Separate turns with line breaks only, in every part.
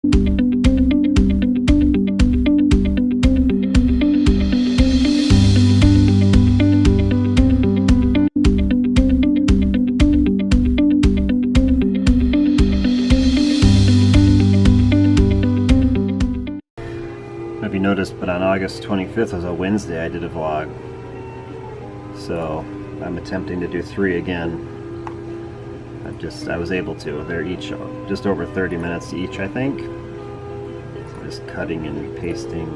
If you noticed, but on August 25th was a Wednesday, I did a vlog. So I'm attempting to do 3 again. I was able to. They're each just over 30 minutes each, I think. So just cutting and pasting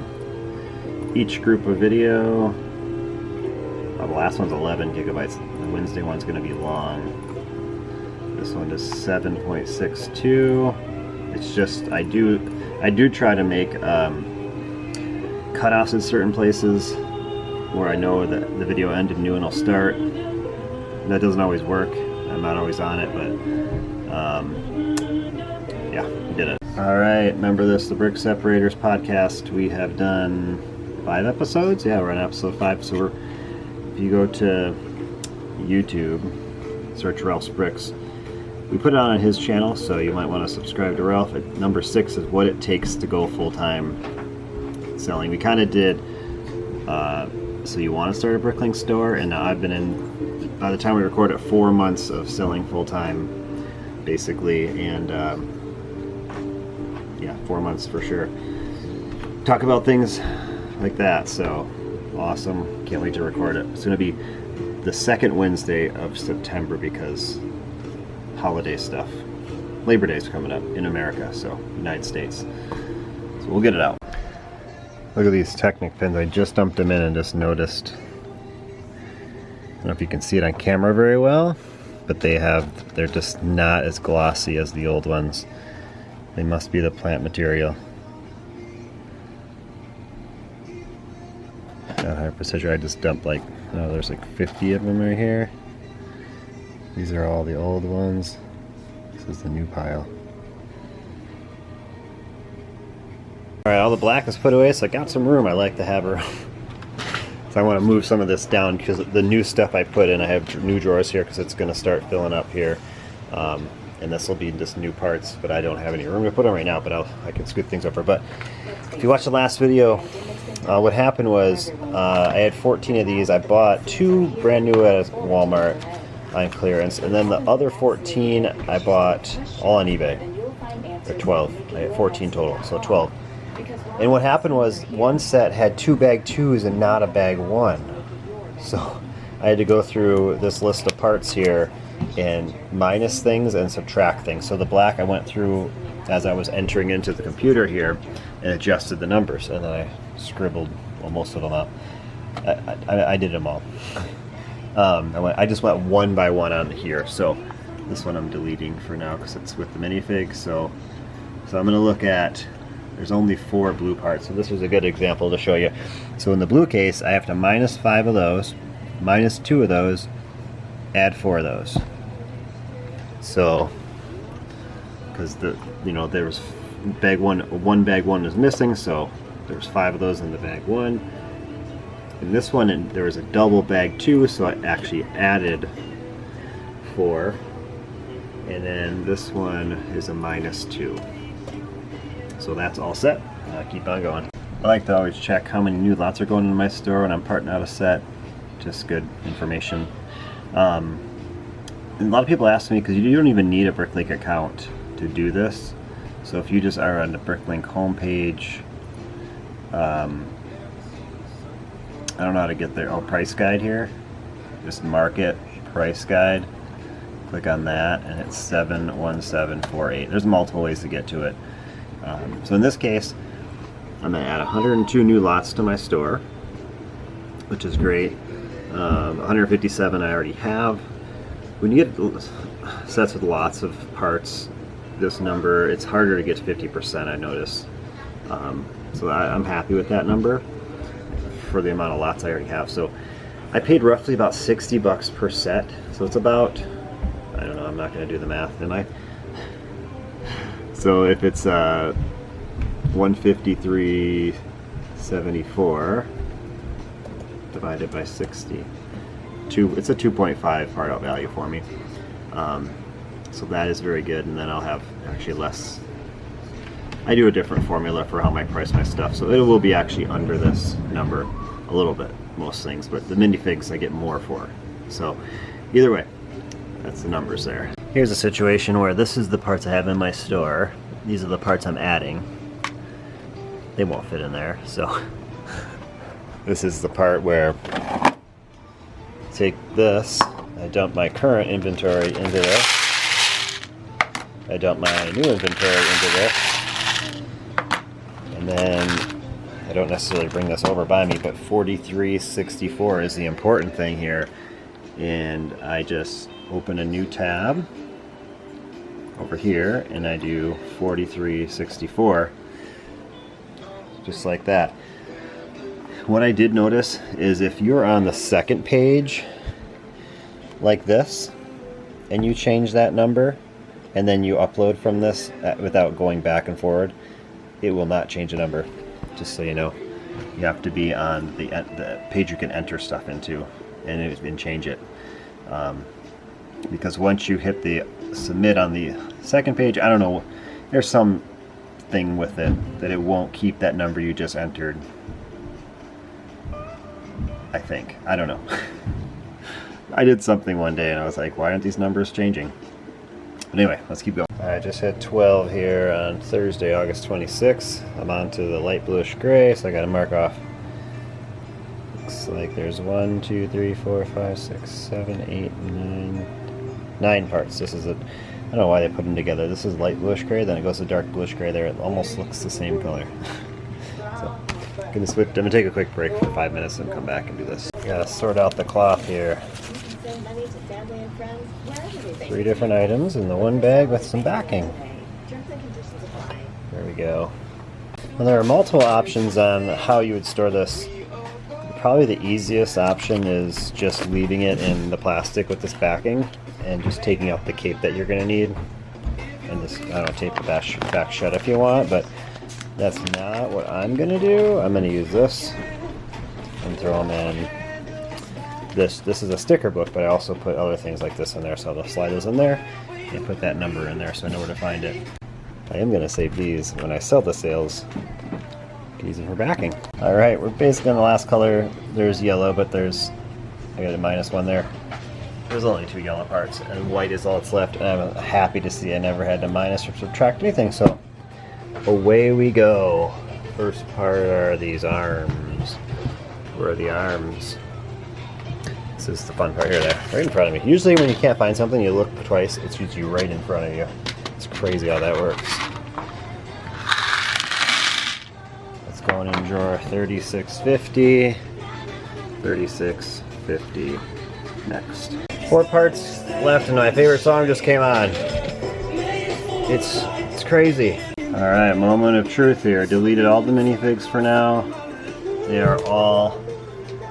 each group of video. Oh, the last one's 11 gigabytes. The Wednesday one's going to be long. This one is 7.62. It's just I do try to make cutoffs in certain places where I know that the video ended, new one will start. That doesn't always work. I'm not always on it, but yeah, we did it. All right, remember this, the Brick Separators podcast. We have done 5 episodes. Yeah, we're on episode 5. So if you go to YouTube, search Ralph's Bricks. We put it on his channel, so you might want to subscribe to Ralph. Number 6 is what it takes to go full-time selling. We kind of did, so you want to start a Bricklink store, and now I've been in, by the time we record it, 4 months of selling full-time, basically, and yeah, 4 months for sure. Talk about things like that, so awesome. Can't wait to record it. It's going to be the 2nd Wednesday of September because holiday stuff. Labor Day's coming up in America, so United States. So we'll get it out. Look at these Technic pins. I just dumped them in and just noticed. I don't know if you can see it on camera very well, but they're just not as glossy as the old ones. They must be the plant material. Got high precision. I just dumped like, oh, there's like 50 of them right here. These are all the old ones. This is the new pile. Alright, all the black is put away, so I got some room. I like to have room. So I want to move some of this down because the new stuff I put in, I have new drawers here because it's going to start filling up here. And this will be just new parts, but I don't have any room to put them right now, but I can scoot things over. But if you watched the last video, what happened was I had 14 of these. I bought 2 brand new at Walmart on clearance, and then the other 14 I bought all on eBay. Or 12. I had 14 total, so 12. And what happened was one set had 2 bag 2s and not a bag 1. So I had to go through this list of parts here and minus things and subtract things. So the black I went through as I was entering into the computer here and adjusted the numbers, and then I scribbled, well, most of them out. I did them all. I just went one by one on here. So this one I'm deleting for now because it's with the minifig. So I'm going to look at, there's only 4 blue parts, so this was a good example to show you. So in the blue case, I have to minus 5 of those, minus 2 of those, add 4 of those. So, because there was bag 1 bag 1 is missing, so there was 5 of those in the bag 1. In this one, there was a double bag 2, so I actually added 4. And then this one is a minus 2. So that's all set. Keep on going. I like to always check how many new lots are going into my store when I'm parting out a set. Just good information. And a lot of people ask me, because you don't even need a Bricklink account to do this. So if you just are on the Bricklink homepage, I don't know how to get there. Oh, price guide here. Just market price guide. Click on that, and it's 71748. There's multiple ways to get to it. So in this case, I'm going to add 102 new lots to my store, which is great. 157 I already have. When you get sets with lots of parts, this number, it's harder to get to 50%, I notice. So I'm happy with that number for the amount of lots I already have. So I paid roughly about $60 per set. So it's about, I don't know, I'm not going to do the math, am I? So if it's 153.74 divided by 60, it's a 2.5 part out value for me. So that is very good, and then I'll have actually less I do a different formula for how I price my stuff, so it will be actually under this number a little bit, most things, but the minifigs I get more for. So either way, that's the numbers there. Here's a situation where this is the parts I have in my store. These are the parts I'm adding. They won't fit in there, so this is the part where I take this, I dump my current inventory into this, I dump my new inventory into this, and then I don't necessarily bring this over by me, but 4364 is the important thing here. And I just open a new tab over here and I do 4364, just like that. What I did notice is if you're on the second page like this and you change that number and then you upload from this without going back and forward, it will not change the number, just so you know. You have to be on the page you can enter stuff into and change it. Because once you hit the submit on the second page, I don't know, there's some thing with it that it won't keep that number you just entered. I think. I don't know. I did something one day and I was like, why aren't these numbers changing? But anyway, let's keep going. I just hit 12 here on Thursday, August 26th. I'm on to the light bluish gray, so I got to mark off. Looks like there's 1, 2, 3, 4, 5, 6, 7, 8, 9 parts. This is I don't know why they put them together. This is light bluish gray, then it goes to dark bluish gray there. It almost looks the same color. So I'm gonna take a quick break for 5 minutes and come back and do this. Gotta sort out the cloth here. 3 different items in the one bag with some backing. There we go. Well, there are multiple options on how you would store this. Probably the easiest option is just leaving it in the plastic with this backing and just taking out the cape that you're going to need. And just, I don't know, tape the back shut if you want, but that's not what I'm going to do. I'm going to use this and throw them in. This is a sticker book, but I also put other things like this in there, so I'll slide those in there and put that number in there so I know where to find it. I am going to save these when I sell the sales. Use them for backing. Alright, we're basically on the last color. There's yellow, but I got a -1 there. There's only 2 yellow parts, and white is all that's left, and I'm happy to see I never had to minus or subtract anything, so away we go. First part are these arms. Where are the arms? This is the fun part here, there, right in front of me. Usually when you can't find something, you look twice, it's usually right in front of you. It's crazy how that works. Going in drawer 3650, 3650 next. 4 parts left and my favorite song just came on. It's crazy. Alright, moment of truth here. Deleted all the minifigs for now. They are all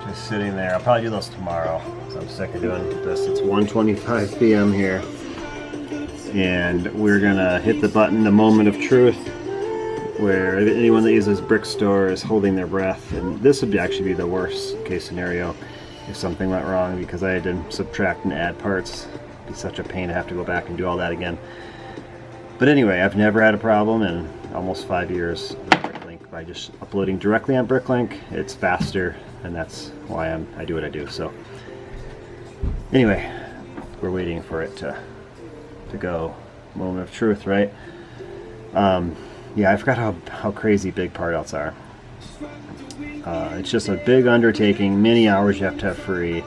just sitting there. I'll probably do those tomorrow, so I'm sick of doing this. It's 1:25 p.m. here. And we're gonna hit the button, the moment of truth, where anyone that uses Brickstore is holding their breath, and this would actually be the worst case scenario if something went wrong, because I had to subtract and add parts. It'd be such a pain to have to go back and do all that again. But anyway, I've never had a problem in almost 5 years with Bricklink by just uploading directly on Bricklink. It's faster, and that's why I do what I do. So anyway, we're waiting for it to go. Moment of truth, right? Yeah, I forgot how crazy big part outs are. It's just a big undertaking, many hours you have to have free.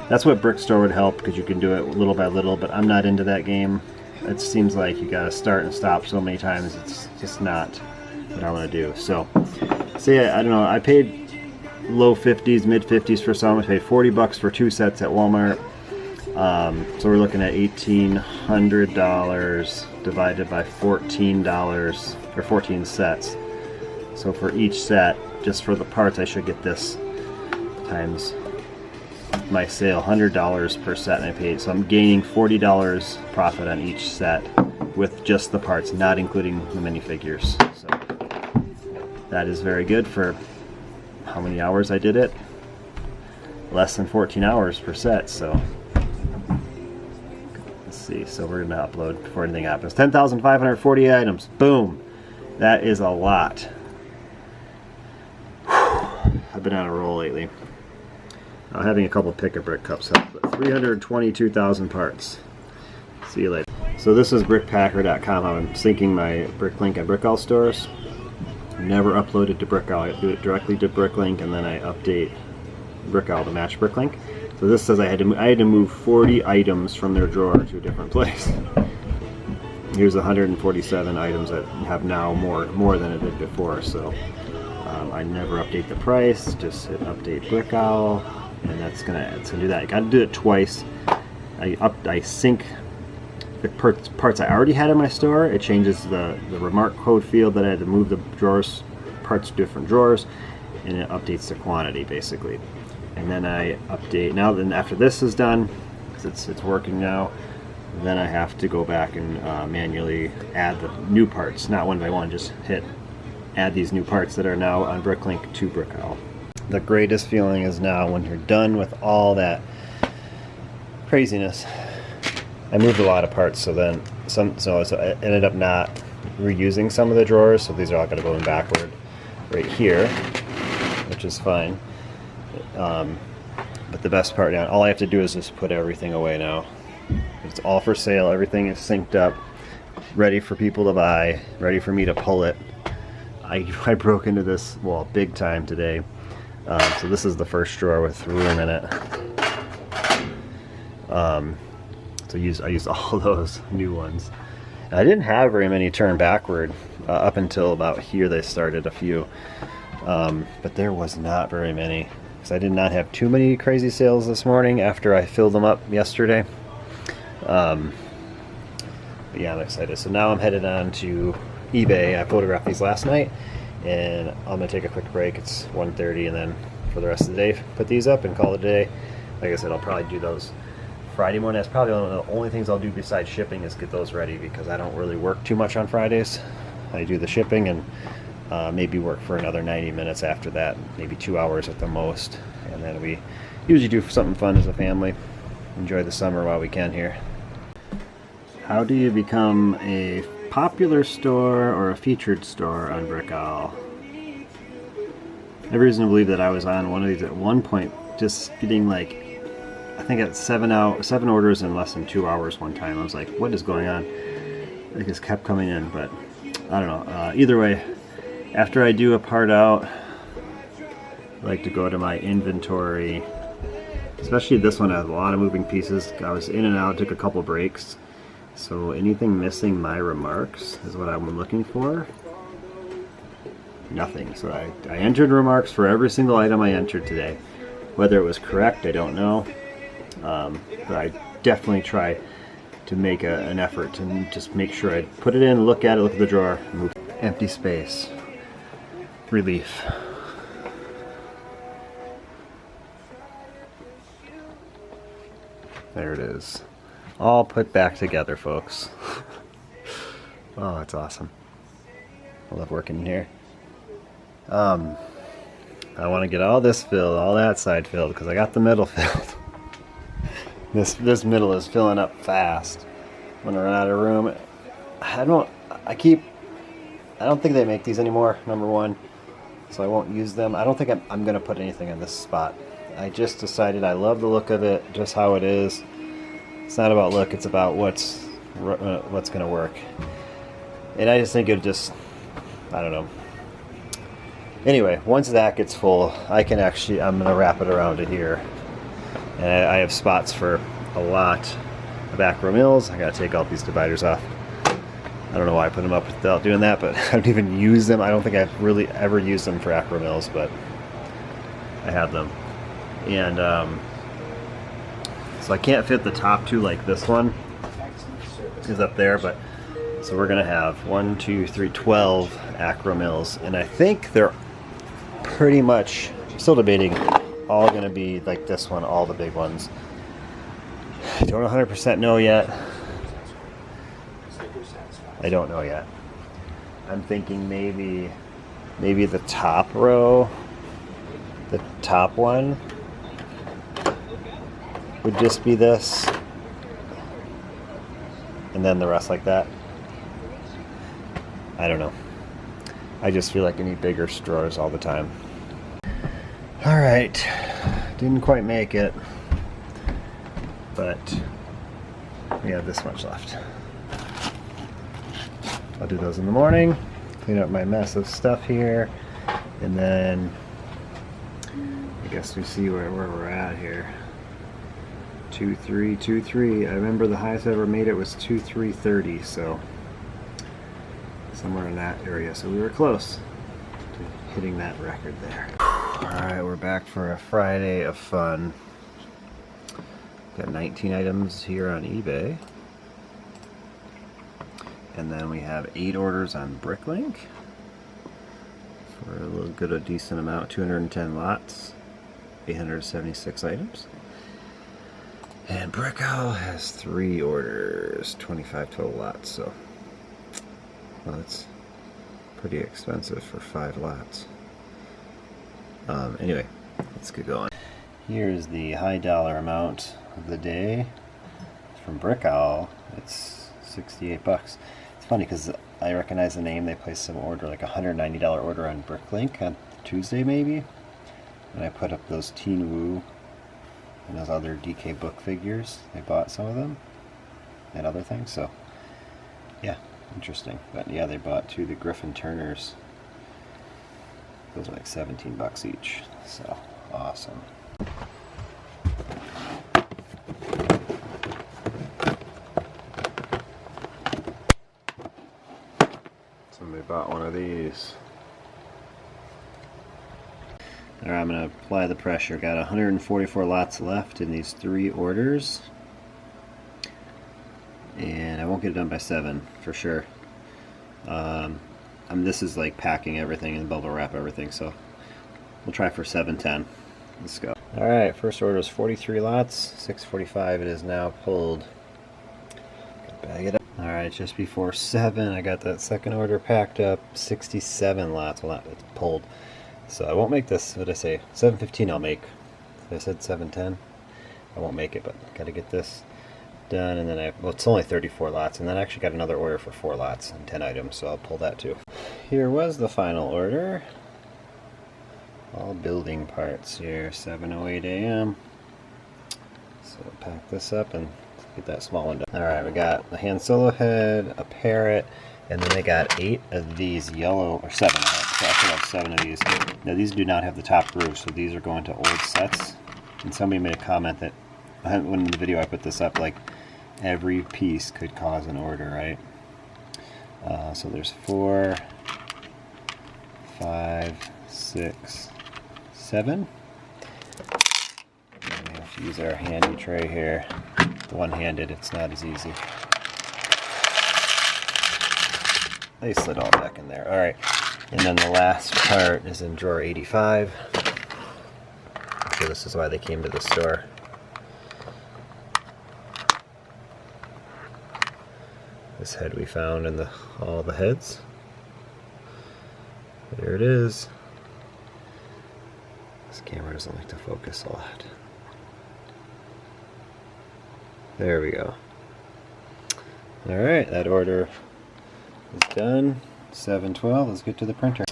That's what Brickstore would help, because you can do it little by little, but I'm not into that game. It seems like you gotta start and stop so many times, it's just not what I want to do. So I don't know, I paid low 50s, mid 50s for some. I paid $40 for 2 sets at Walmart. So we're looking at $1,800 divided by $14 for 14 sets. So for each set, just for the parts, I should get this times my sale, $100 per set, and I paid. So I'm gaining $40 profit on each set with just the parts, not including the minifigures. So that is very good for how many hours I did it. Less than 14 hours per set. So let's see. So we're gonna upload before anything happens. 10,540 items. Boom. That is a lot. I've been on a roll lately. Having a couple pick-a-brick cups help, but 322,000 parts. See you later. So this is brickpacker.com. I'm syncing my Bricklink and Brickall stores. Never upload it to Brickall. I do it directly to Bricklink, and then I update Brickall to match Bricklink. So this says I had to move 40 items from their drawer to a different place. Here's 147 items that have now more than it did before. So I never update the price. Just hit update Brickall, and it's gonna do that. I got to do it twice. I sync the parts I already had in my store. It changes the remark code field that I had to move the parts to different drawers, and it updates the quantity basically. And then I update now. Then after this is done, because it's working now, then I have to go back and manually add the new parts, not one by one. Just hit add these new parts that are now on Bricklink to Brickall. The greatest feeling is now when you're done with all that craziness. I moved a lot of parts, so then so I ended up not reusing some of the drawers, so these are all going to go in backward right here, which is fine. But the best part now, all I have to do is just put everything away now. It's all for sale. Everything is synced up, ready for people to buy, ready for me to pull it. I broke into this wall big time today. So this is the first drawer with room in it. So I used all those new ones. And I didn't have very many turn backward up until about here. They started a few, but there was not very many because I did not have too many crazy sales this morning after I filled them up yesterday. But yeah, I'm excited. So now I'm headed on to eBay. I photographed these last night, and I'm gonna take a quick break. It's 1:30, and then for the rest of the day, put these up and call it a day. Like I said, I'll probably do those Friday morning. That's probably one of the only things I'll do besides shipping is get those ready, because I don't really work too much on Fridays. I do the shipping and maybe work for another 90 minutes after that, maybe 2 hours at the most, and then we usually do something fun as a family. Enjoy the summer while we can here. How do you become a popular store or a featured store on Brickall? I have reason to believe that I was on one of these at one point, just getting like, I think at 7 orders in less than 2 hours one time. I was like, what is going on? It just kept coming in, but I don't know. Either way, after I do a part out, I like to go to my inventory. Especially this one has a lot of moving pieces. I was in and out, took a couple breaks. So anything missing my remarks is what I'm looking for. Nothing. So I entered remarks for every single item I entered today. Whether it was correct, I don't know. But I definitely try to make an effort to just make sure I put it in, look at it, look at the drawer, move. Empty space. Relief. There it is. All put back together, folks. Oh, that's awesome. I love working in here. I want to get all this filled, all that side filled, because I got the middle filled. This middle is filling up fast. When I run out of room, I don't think they make these anymore, number one, so I won't use them. I don't think I'm going to put anything in this spot. I just decided I love the look of it, just how it is. It's not about look, it's about what's going to work. And I just think it just, I don't know. Anyway, once that gets full, I'm going to wrap it around to here. And I have spots for a lot of back row mills. I got to take all these dividers off. I don't know why I put them up without doing that, but I don't even use them. I don't think I've really ever used them for acro mills, but I have them. And so I can't fit the top two like this one is up there, but so we're gonna have 12 acro mills, and I think they're pretty much, still debating, all gonna be like this one, all the big ones. I don't 100% know yet. I don't know yet. I'm thinking maybe the top row, the top one would just be this, and then the rest like that. I don't know. I just feel like I need bigger drawers all the time. Alright, didn't quite make it, but we have this much left. I'll do those in the morning, clean up my mess of stuff here, and then I guess we see where we're at here. 2.323. I remember the highest I ever made it was 2.330, so somewhere in that area. So we were close to hitting that record there. Alright, we're back for a Friday of fun. Got 19 items here on eBay. And then we have 8 orders on Bricklink for a little good, a decent amount, 210 lots, 876 items. And Brickowl has 3 orders, 25 total lots, so well, that's pretty expensive for 5 lots. Anyway, let's get going. Here's the high dollar amount of the day from Brickowl. It's 68 bucks. It's funny because I recognize the name. They placed some order, like a $190 order on Bricklink on Tuesday maybe. And I put up those Teen Woo and those other DK book figures. They bought some of them and other things, so yeah, interesting. But yeah, they bought 2 of the Griffin Turners. Those are like 17 bucks each, so awesome. Somebody bought one of these. Alright, I'm going to apply the pressure. Got 144 lots left in these 3 orders. And I won't get it done by 7 for sure. This is like packing everything and bubble wrap everything, so we'll try for 7:10. Let's go. Alright, first order is 43 lots, 6:45 it is now pulled. Bag it up. Alright, just before 7 I got that second order packed up, 67 lots. Well, it's pulled. So I won't make this, what did I say, 7:15 I'll make. I said 7:10. I won't make it, but gotta get this done. And then well, it's only 34 lots, and then I actually got another order for 4 lots and 10 items, so I'll pull that too. Here was the final order. All building parts here, 7:08 a.m. So pack this up and get that small one done. Alright, we got a Han Solo head, a parrot, and then they got 8 of these yellow, or 7, so I should have 7 of these. Now these do not have the top roof, so these are going to old sets. And somebody made a comment that, when in the video I put this up, like every piece could cause an order, right? So there's 4, 5, 6, 7. And we have to use our handy tray here. One-handed, it's not as easy. They slid all back in there. Alright, and then the last part is in drawer 85. So this is why they came to the store. This head we found in all the heads. There it is. This camera doesn't like to focus a lot. There we go. Alright, that order is done. 7:12, let's get to the printer.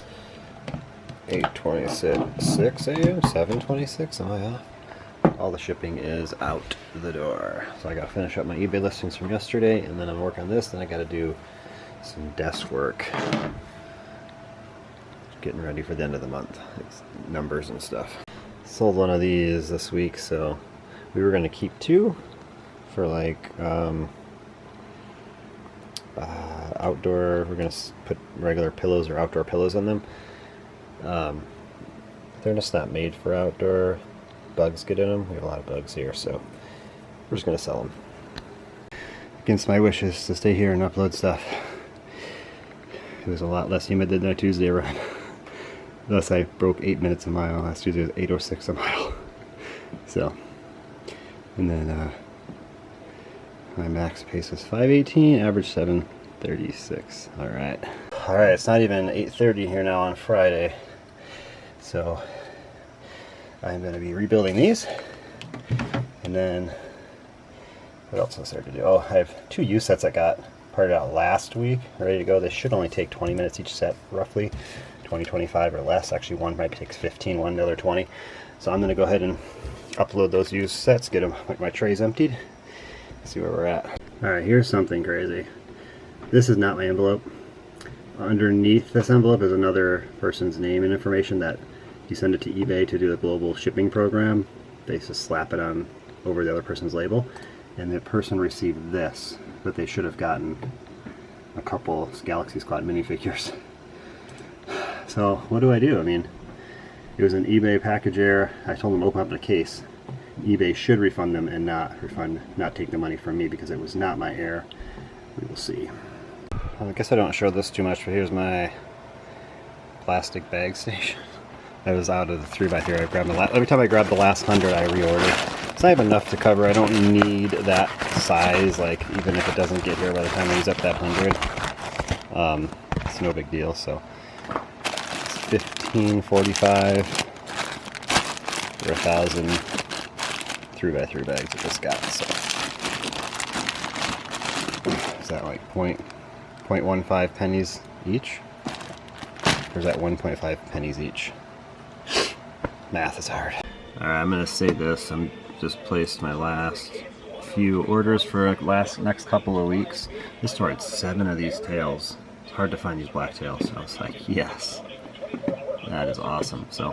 8:26 a.m., 7:26, am I off? All the shipping is out the door. So I gotta finish up my eBay listings from yesterday, and then I'm working on this, then I gotta do some desk work. Getting ready for the end of the month. It's numbers and stuff. Sold one of these this week, so we were gonna keep 2 for like outdoor. We're gonna put regular pillows or outdoor pillows on them. They're just not made for outdoor. Bugs get in them. We have a lot of bugs here, so we're just gonna sell them. Against my wishes to stay here and upload stuff. It was a lot less humid than that Tuesday run. Thus I broke 8 minutes a mile. Last Tuesday was 8:06 a mile. So, and then my max pace was 5:18, average 7:36. Alright. Alright, it's not even 8:30 here now on Friday. So I'm going to be rebuilding these. And then, what else was there to do? Oh, I have 2 U sets I got parted out last week, ready to go. They should only take 20 minutes each set, roughly 20, 25 or less. Actually, one might takes 15, one another 20. So I'm going to go ahead and upload those used sets, get them, like my trays emptied, see where we're at. All right, here's something crazy. This is not my envelope. Underneath this envelope is another person's name and information that you send it to eBay to do the global shipping program. They just slap it on over the other person's label, and the person received this, but they should have gotten a couple Galaxy Squad minifigures. So what do I do? I mean, it was an eBay package error. I told them to open up the case. eBay should refund them and not take the money from me because it was not my error. We will see. I guess I don't show this too much, but here's my plastic bag station. I was out of the 3x3. I grabbed every time I grab the last 100, I reorder. It's not even enough to cover. I don't need that size. Like, even if it doesn't get here by the time I use up that 100, it's no big deal. So it's 15.45 for 1,000 3x3 bags I just got. So is that like 0.15 pennies each? Or is that 1.5 pennies each? Math is hard. Alright, I'm gonna say this. I'm just placed my last few orders for next couple of weeks. This store had 7 of these tails. It's hard to find these black tails. So I was like, yes, that is awesome. So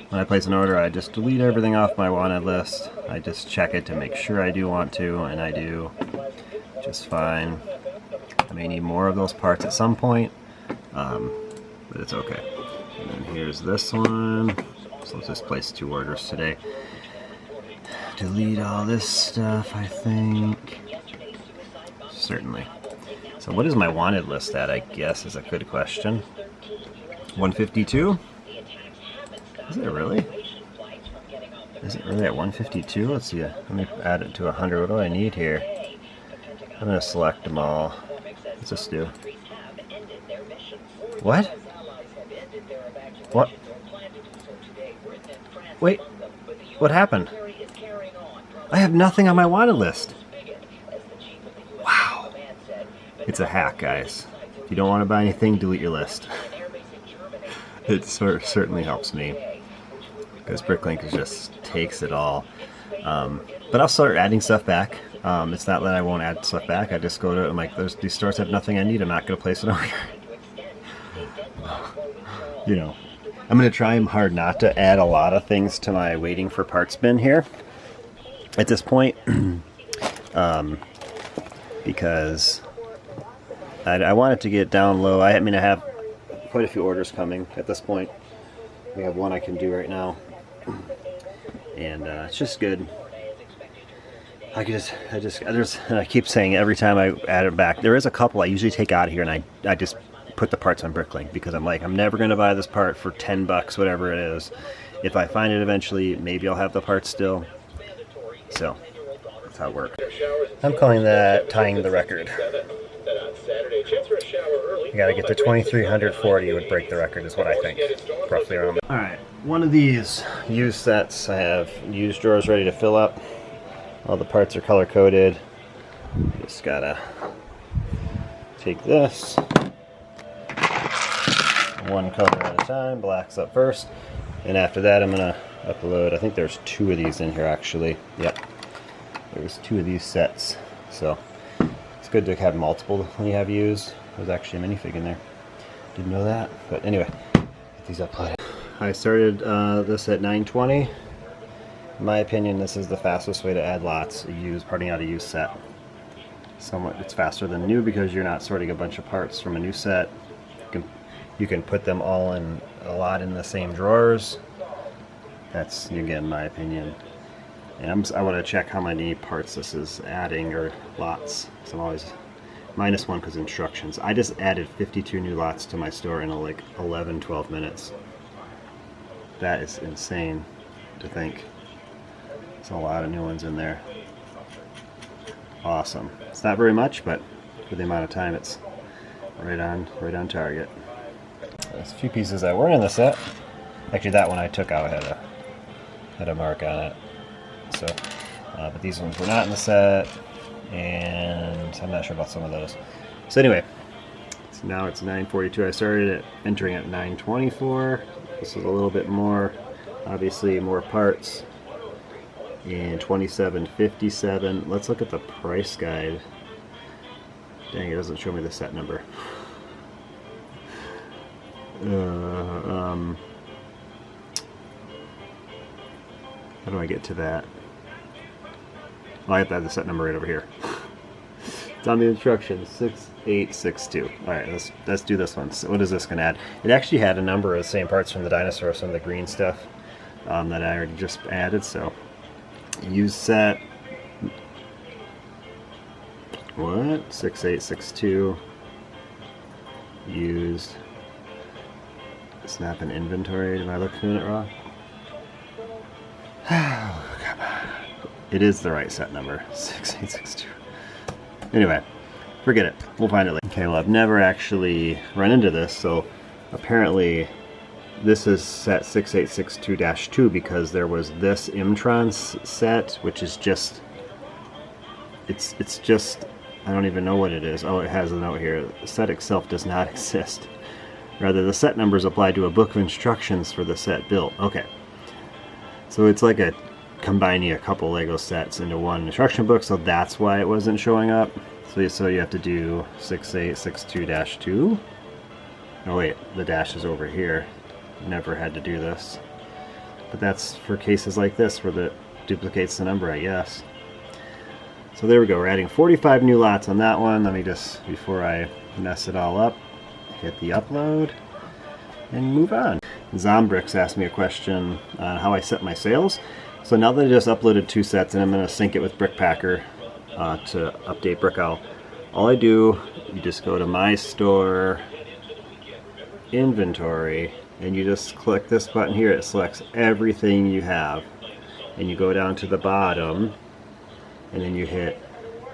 when I place an order, I just delete everything off my wanted list. I just check it to make sure I do want to, and I do just fine. I may need more of those parts at some point, but it's okay. And then here's this one. So let's just place 2 orders today. Delete all this stuff, I think. Certainly. So what is my wanted list at, I guess, is a good question. 152? Is it really? Is it really at 152? Let's see. Let me add it to 100. What do I need here? I'm going to select them all. What's this do? What? What? Wait, what happened? I have nothing on my wanted list. Wow. It's a hack, guys. If you don't want to buy anything, delete your list. It certainly helps me, because Bricklink just takes it all. But I'll start adding stuff back. It's not that I won't add stuff back. I just go to it. I'm like, these stores have nothing I need. I'm not going to place an order. You know, I'm going to try hard not to add a lot of things to my waiting for parts bin here at this point, because I want it to get down low. I mean, I have quite a few orders coming at this point. We have one I can do right now, and it's just good. I keep saying every time I add it back, there is a couple I usually take out of here, and I just put the parts on Bricklink, because I'm like, I'm never going to buy this part for 10 bucks, whatever it is. If I find it eventually, maybe I'll have the parts still. So that's how it works. I'm calling that tying the record. You gotta get to 2340 would break the record, is what I think, roughly around. Alright, one of these used sets, I have used drawers ready to fill up. All the parts are color coded. Just gotta take this one color at a time. Black's up first, and after that I'm gonna upload, I think there's 2 of these in here actually. Yep, there's 2 of these sets, so it's good to have multiple when you have used. There's actually a minifig in there, didn't know that. But anyway, get these uploaded. I started this at 920. In my opinion, this is the fastest way to add lots, parting out a used set. Somewhat, it's faster than new because you're not sorting a bunch of parts from a new set. You can put them all in a lot in the same drawers. That's, again, my opinion. And I want to check how many parts this is adding, or lots. So I'm always -1 because instructions. I just added 52 new lots to my store in like 11-12 minutes. That is insane to think. There's a lot of new ones in there. Awesome. It's not very much, but for the amount of time, it's right on target. There's a few pieces that weren't in the set. Actually, that one I took out had a mark on it. So, but these ones were not in the set, and I'm not sure about some of those. So anyway, so now it's 9:42. I started entering at 9:24. This is a little bit more, obviously more parts. And 27.57. Let's look at the price guide. Dang, it doesn't show me the set number. How do I get to that? Oh, I have to have the set number right over here. It's on the instructions, 6862. Alright, let's do this one. So what is this going to add? It actually had a number of the same parts from the dinosaur, some of the green stuff that I already just added. So use set, what? 6862. Used snap in inventory. Am I looking at it wrong? Oh, come on. It is the right set number, 6862. Anyway, forget it. We'll find it later. Okay, well, I've never actually run into this, so apparently this is set 6862-2 because there was this Imtron set, which is just, it's just, I don't even know what it is. Oh, it has a note here. The set itself does not exist. Rather, the set numbers apply to a book of instructions for the set built. Okay. So it's like combining a couple Lego sets into one instruction book, so that's why it wasn't showing up. So you have to do 6862-2. Oh wait, the dash is over here. Never had to do this. But that's for cases like this where it duplicates the number, I guess. So there we go, we're adding 45 new lots on that one. Let me just, before I mess it all up, hit the upload and move on. Zombrix asked me a question on how I set my sales. So now that I just uploaded 2 sets and I'm going to sync it with Brickpacker to update Brickowl, all I do, you just go to My Store, Inventory, and you just click this button here. It selects everything you have. And you go down to the bottom, and then you hit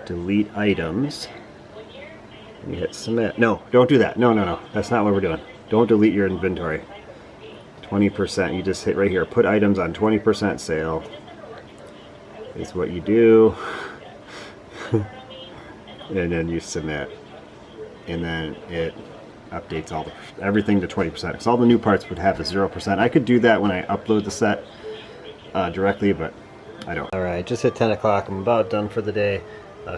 Delete Items, and you hit Submit. No, don't do that. No. That's not what we're doing. Don't delete your inventory. 20%, you just hit right here, put items on 20% sale is what you do. And then you submit, and then it updates everything to 20% because all the new parts would have the 0%. I could do that when I upload the set directly, but I don't. Alright, just hit 10 o'clock. I'm about done for the day,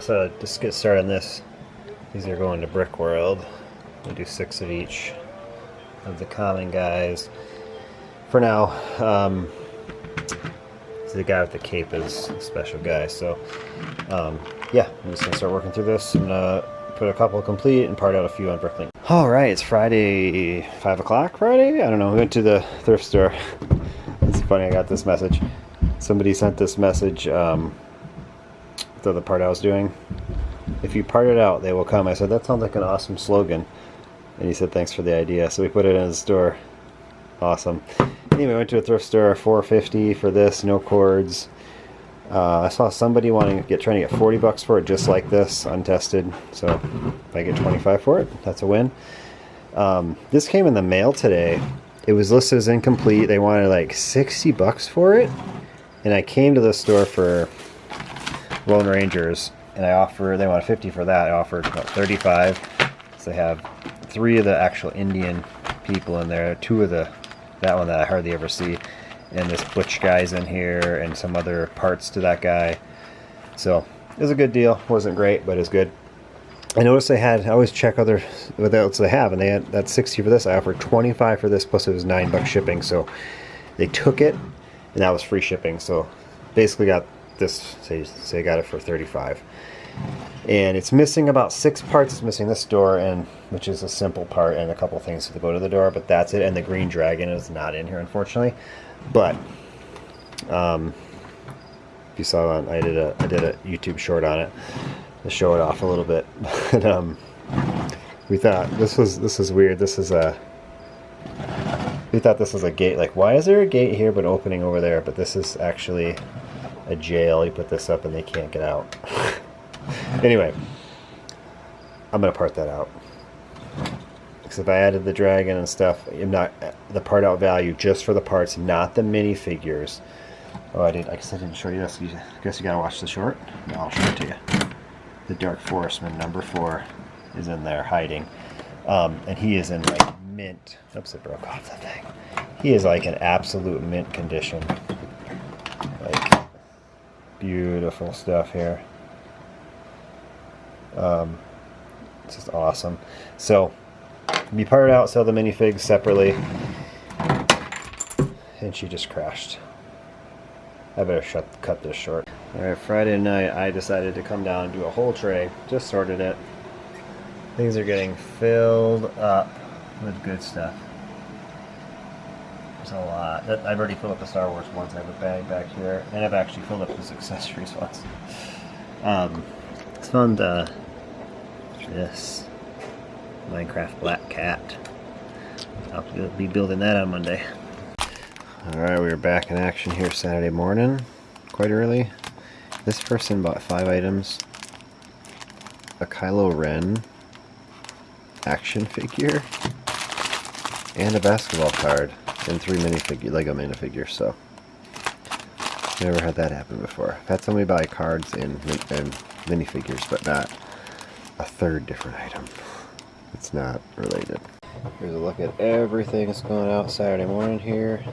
so just get started on this. These are going to Brick World. We'll do 6 of each of the common guys. For now, the guy with the cape is a special guy, so yeah, I'm just gonna start working through this and put a couple complete and part out a few on Bricklink. Alright, it's Friday, 5 o'clock Friday? I don't know, we went to the thrift store. It's funny, I got this message. Somebody sent this message, the part I was doing. If you part it out, they will come. I said, that sounds like an awesome slogan. And he said, thanks for the idea. So we put it in the store. Awesome. Anyway, I went to a thrift store, $4.50 for this, no cords. I saw somebody trying to get $40 for it, just like this, untested. So if I get 25 for it, that's a win. This came in the mail today. It was listed as incomplete. They wanted like $60 for it, and I came to the store for Lone Rangers, and they wanted 50 for that. I offered about 35. So they have 3 of the actual Indian people in there, 2 of that one that I hardly ever see, and this Butch guy's in here, and some other parts to that guy. So it was a good deal. Wasn't great, but it's good. I noticed I always check what else they have, and they had that 60 for this. I offered 25 for this, plus it was $9 shipping. So they took it, and that was free shipping. So basically got this. Say I got it for 35. And it's missing about 6 parts. It's missing this door, which is a simple part, and a couple things to go to the door, but that's it. And the green dragon is not in here, unfortunately. But if you saw, I did a YouTube short on it to show it off a little bit. But we thought this is weird. We thought this was a gate. Like, why is there a gate here but opening over there? But this is actually a jail. You put this up and they can't get out. Anyway, I'm gonna part that out, because if I added the dragon and stuff, the part out value just for the parts, not the minifigures. Oh, I guess I didn't show you this. I guess you gotta watch the short. No, I'll show it to you. The Dark Forestman #4. is in there hiding. And he is in like mint. Oops, it broke off the thing. He is like in absolute mint condition. Like, beautiful stuff here. It's just awesome. So, we parted out, sell the minifigs separately. And she just crashed. I better cut this short. Alright, Friday night I decided to come down and do a whole tray. Just sorted it. Things are getting filled up with good stuff. There's a lot. I've already filled up the Star Wars ones. I have a bag back here. And I've actually filled up those accessories ones. It's fun to... This Minecraft Black Cat. I'll be building that on Monday. Alright, we're back in action here Saturday morning. Quite early. This person bought 5 items. A Kylo Ren action figure. And a basketball card. And 3 Lego minifigures, so. Never had that happen before. I've had somebody buy cards and minifigures, but not a third different item. It's not related. Here's a look at everything that's going out Saturday morning here.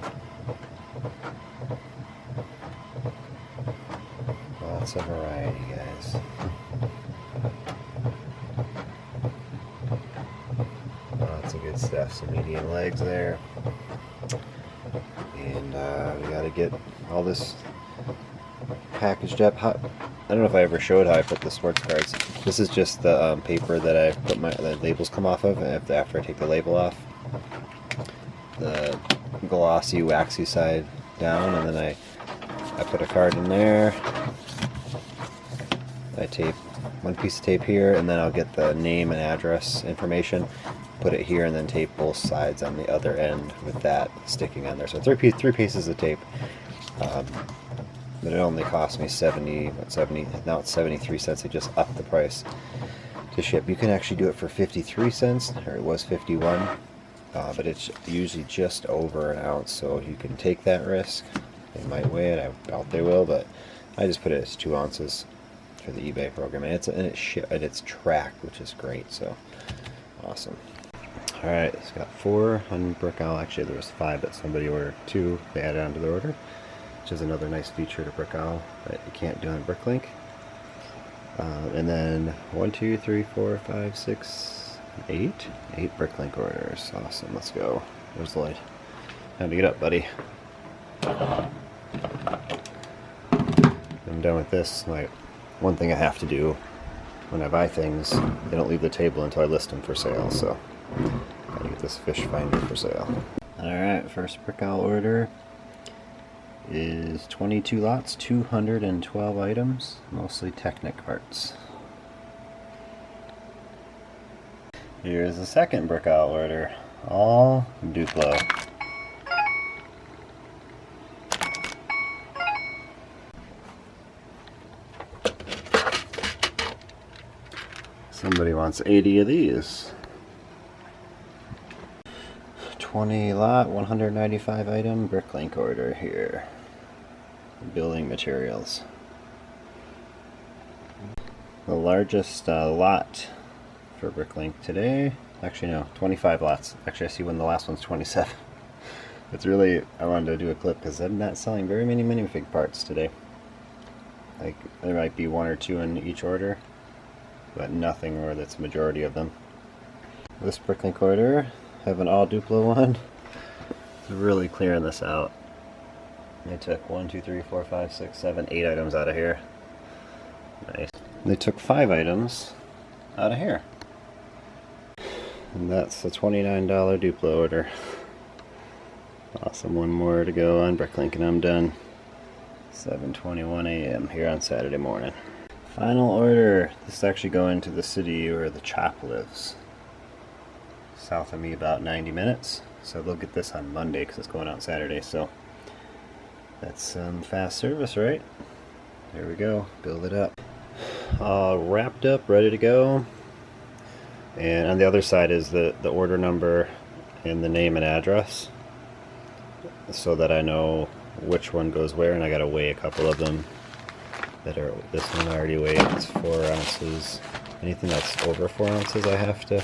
Lots of variety, guys. Lots of good stuff. Some medium legs there. And we gotta get all this packaged up. I don't know if I ever showed how I put the sports cards. This is just the paper that I put the labels come off of after I take the label off. The glossy, waxy side down, and then I put a card in there. I tape one piece of tape here, and then I'll get the name and address information, put it here, and then tape both sides on the other end with that sticking on there. So three pieces of tape. But it only cost me 70, now it's 73 cents. They just upped the price to ship. You can actually do it for 53 cents, or it was 51, but it's usually just over an ounce, so you can take that risk. They might weigh it, I doubt they will, but I just put it as 2 ounces for the eBay program, and it's tracked, which is great, so awesome. Alright, it's got 4 on Brickowl. Actually, there was 5, but somebody ordered 2. They added onto the order, which is another nice feature to Brickowl that you can't do on Bricklink. And then 1, 2, 3, 4, 5, 6, 8 Bricklink orders. Awesome. Let's go. There's the light. Time to get up, buddy. I'm done with this. Like, one thing I have to do when I buy things, they don't leave the table until I list them for sale. So gotta get this fish finder for sale. All right, first Brickowl order is 22 lots, 212 items, mostly Technic parts. Here's the second Brickowl order, all Duplo. Somebody wants 80 of these. 20 lot, 195 item Bricklink order here. Building materials. The largest lot for Bricklink today. Actually, no, 25 lots. Actually, I see when the last one's 27. It's really, I wanted to do a clip because I'm not selling very many minifig parts today. Like, there might be 1 or 2 in each order, but nothing where that's majority of them. This Bricklink order, have an all Duplo one. It's really clearing this out. They took 1, 2, 3, 4, 5, 6, 7, 8 items out of here. Nice. They took 5 items out of here. And that's the $29 Duplo order. Awesome. One more to go on Bricklink and I'm done. 7:21 a.m. here on Saturday morning. Final order. This is actually going to the city where the chap lives. South of me about 90 minutes. So they'll get this on Monday because it's going out Saturday. So that's some fast service, right? There we go. Build it up. All wrapped up, ready to go. And on the other side is the order number and the name and address, so that I know which one goes where, and I gotta weigh a couple of them that are, this one I already weighed, it's 4 ounces. Anything that's over 4 ounces, I have to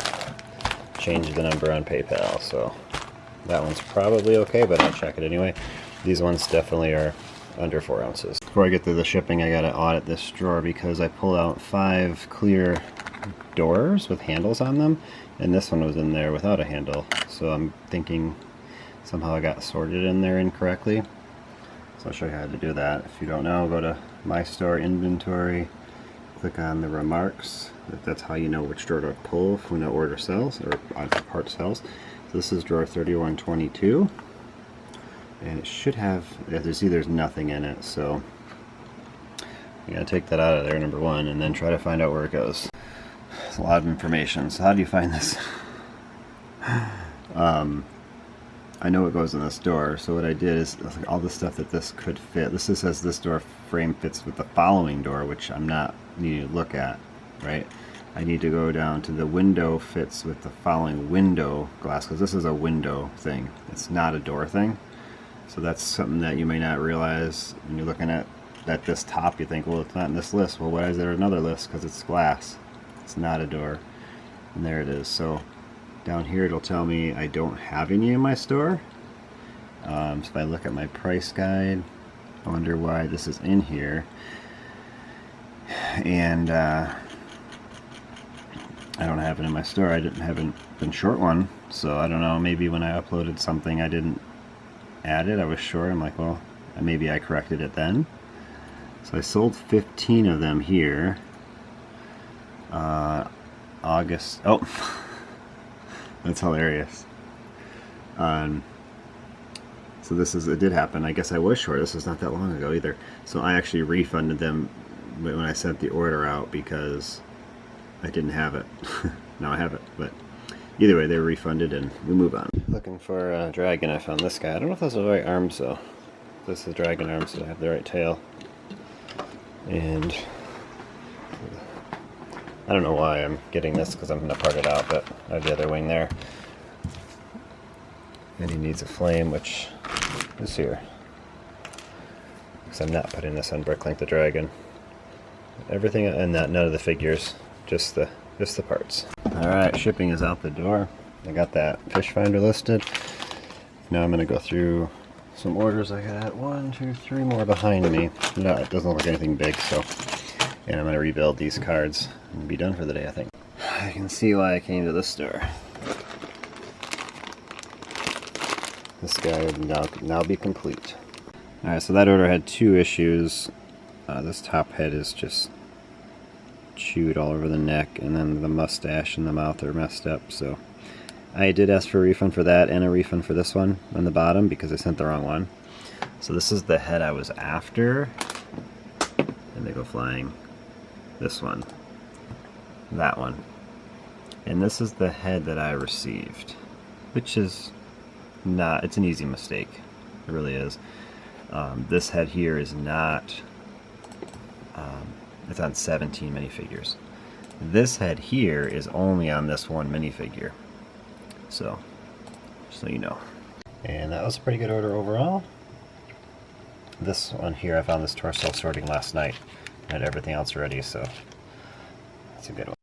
change the number on PayPal. So that one's probably okay, but I'll check it anyway. These ones definitely are under 4 ounces. Before I get to the shipping, I gotta audit this drawer because I pulled out 5 clear doors with handles on them, and this one was in there without a handle. So I'm thinking somehow I got sorted in there incorrectly. So I'll show you how to do that. If you don't know, go to My Store Inventory, click on the remarks. That's how you know which drawer to pull when an order sells or a part sells. So this is drawer 3122, and it should have, there's nothing in it, so you gotta take that out of there, number one, and then try to find out where it goes. It's a lot of information. So how do you find this? I know it goes in this door, so what I did is all the stuff that this could fit. This says this door frame fits with the following door, which I'm not needing to look at, right? I need to go down to the window fits with the following window glass, because this is a window thing. It's not a door thing. So that's something that you may not realize when you're looking at this top. You think, well, it's not in this list. Well, why is there another list? Because it's glass. It's not a door. And there it is. So down here it'll tell me I don't have any in my store. So if I look at my price guide, I wonder why this is in here. And I don't have it in my store. I haven't been short one, so I don't know. Maybe when I uploaded something I didn't add it. I was short. I'm like, well, maybe I corrected it then. So I sold 15 of them here. August. Oh. That's hilarious. So it did happen. I guess I was short. This was not that long ago either. So I actually refunded them when I sent the order out because I didn't have it. Now I have it. But either way, they were refunded and we move on. Looking for a dragon. I found this guy. I don't know if those are the right arms though. This is dragon arms, so I have the right tail. And I don't know why I'm getting this, because I'm going to part it out, but I have the other wing there. And he needs a flame, which is here. Because I'm not putting this on Bricklink the Dragon. Everything in that, none of the figures, just the parts. Alright, shipping is out the door. I got that fish finder listed. Now I'm going to go through some orders I got. 1, 2, 3 more behind me. No, it doesn't look like anything big, so. And I'm going to rebuild these cards and be done for the day, I think. I can see why I came to this store. This guy would now be complete. Alright, so that order had 2 issues. This top head is just chewed all over the neck, and then the mustache and the mouth are messed up. So I did ask for a refund for that and a refund for this one on the bottom because I sent the wrong one. So this is the head I was after, and they go flying. This one, that one, and this is the head that I received, which is not, it's an easy mistake, it really is. This head here is not, it's on 17 minifigures. This head here is only on this one minifigure, so just so you know. And that was a pretty good order overall. This one here, I found this torso sorting last night. I had everything else ready, so that's a good one.